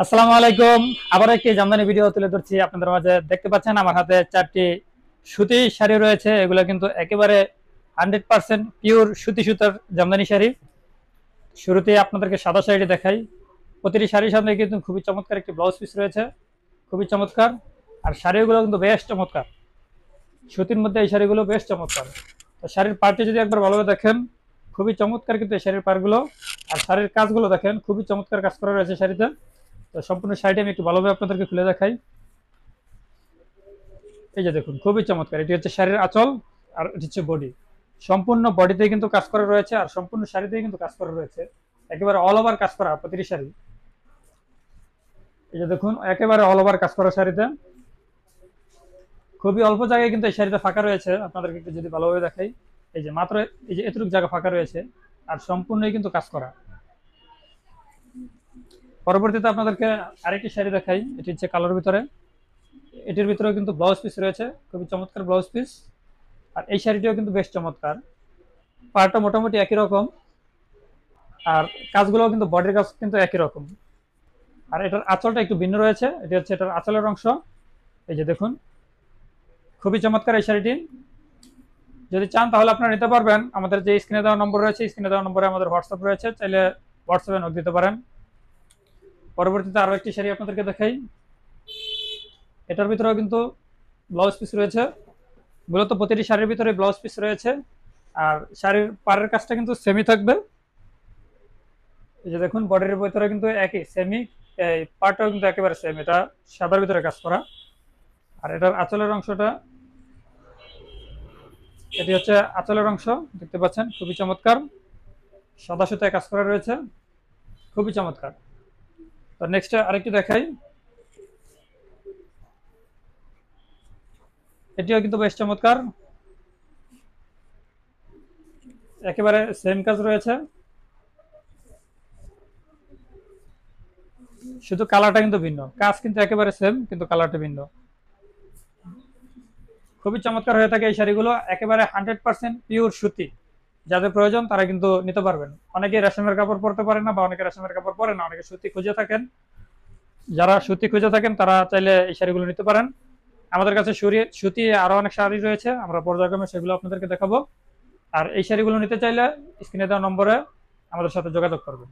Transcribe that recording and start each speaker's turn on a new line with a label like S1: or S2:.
S1: আসসালামু আলাইকুম। আবার একটি জামদানি ভিডিও তুলে ধরছি আপনাদের মাঝে। দেখতে পাচ্ছেন আমার হাতে 4টি সুতি শাড়ি রয়েছে। এগুলো কিন্তু একেবারে 100% পিওর সুতি সুতার জামদানি শাড়ি। শুরুতেই আপনাদেরকে সাদা শাড়িটি দেখাই। প্রতিটি শাড়ির সামনে কিন্তু খুবই চমৎকার একটি ব্লাউজ পিস রয়েছে, খুবই চমৎকার। আর শাড়িগুলো কিন্তু বেশ চমৎকার, সুতির মধ্যে এই শাড়িগুলো বেশ চমৎকার। তো শাড়ির পাড়টি যদি একবার ভালোভাবে দেখেন, খুবই চমৎকার কিন্তু এই শাড়ির পাড়গুলো। আর শাড়ির কাজগুলো দেখেন, খুবই চমৎকার কাজ করা রয়েছে শাড়িতে। তো সম্পূর্ণ শাড়িটি আমি একটু ভালোভাবে আপনাদেরকে খুলে দেখাই। এই যে দেখুন, খুবই চমৎকার। এটি হচ্ছে শাড়ির আঁচল, আর এটি হচ্ছে বডি। সম্পূর্ণ বডিতে কিন্তু কাজ করা রয়েছে, আর সম্পূর্ণ শাড়িতেই কিন্তু কাজ করা রয়েছে। একেবারে অল ওভার কাজ করা প্রতিটি শাড়ি। এই যে দেখুন, একেবারে অল ওভার কাজ করা শাড়িতে। খুবই অল্প জায়গায় কিন্তু এই শাড়িটা ফাঁকা রয়েছে, আপনাদেরকে একটু যদি ভালোভাবে দেখাই। এই যে মাত্র এই যে এতটুকু জায়গা ফাঁকা রয়েছে, আর সম্পূর্ণই কিন্তু কাজ করা। পরবর্তীতে আপনাদেরকে আরেকটি শাড়ি দেখাই। এটি হচ্ছে কালোর ভিতরে। এটির ভিতরেও কিন্তু ব্লাউজ পিস রয়েছে, খুবই চমৎকার ব্লাউজ পিস। আর এই শাড়িটিও কিন্তু বেশ চমৎকার। পাড়টা মোটামুটি একই রকম, আর কাজগুলোও কিন্তু বডির কাজ কিন্তু একই রকম। আর এটার আঁচলটা একটু ভিন্ন রয়েছে। এটি হচ্ছে এটার আঁচলের অংশ। এই যে দেখুন, খুবই চমৎকার এই শাড়িটি। যদি চান তাহলে আপনারা নিতে পারবেন। আমাদের যে স্ক্রিনে দেওয়া নম্বর রয়েছে, স্ক্রিনে দেওয়া নম্বরে আমাদের হোয়াটসঅ্যাপ রয়েছে, চাইলে হোয়াটসঅ্যাপে নক দিতে পারেন। পরবর্তীতে আরো একটি শাড়ি আপনাদেরকে দেখাই। এটার ভিতরেও কিন্তু ব্লাউজ পিস রয়েছে। মূলত প্রতিটি শাড়ির ভিতরে ব্লাউজ পিস রয়েছে। আর শাড়ির পাড়ের কাজটা কিন্তু সেমি থাকবে। এই যে দেখুন, বডির ভিতরে কিন্তু একই সেমি, এই পাড়টাও কিন্তু একেবারে সেম। এটা সাদার ভিতরে কাজ করা। আর এটার আঁচলের অংশটা, এটি হচ্ছে আঁচলের অংশ। দেখতে পাচ্ছেন, খুবই চমৎকার। সাদা সুতায় কাজ করা রয়েছে, খুবই চমৎকার। তো নেক্সট আরেকটি দেখাই। এটিও কিন্তু বেশ চমৎকার, একেবারে সেম কাজ রয়েছে, শুধু কালারটা কিন্তু ভিন্ন। কাজ কিন্তু একেবারে সেম, কিন্তু কালারটা ভিন্ন। খুবই চমৎকার হয়ে থাকে এই শাড়িগুলো, একেবারে 100% পিওর সুতি। যাদের প্রয়োজন তারা কিন্তু নিতে পারবেন। অনেকে রেশমের কাপড় পরতে পারে না, বা অনেকে রেশমের কাপড় পরে না, অনেকে সুতি খুঁজে থাকেন। যারা সুতি খুঁজে থাকেন তারা চাইলে এই শাড়িগুলো নিতে পারেন। আমাদের কাছে সুতি আরো অনেক শাড়ি রয়েছে, আমরা পর্যায়ক্রমে সেগুলো আপনাদেরকে দেখাবো। আর এই শাড়িগুলো নিতে চাইলে স্ক্রিনে দেওয়া নম্বরে আমাদের সাথে যোগাযোগ করবেন।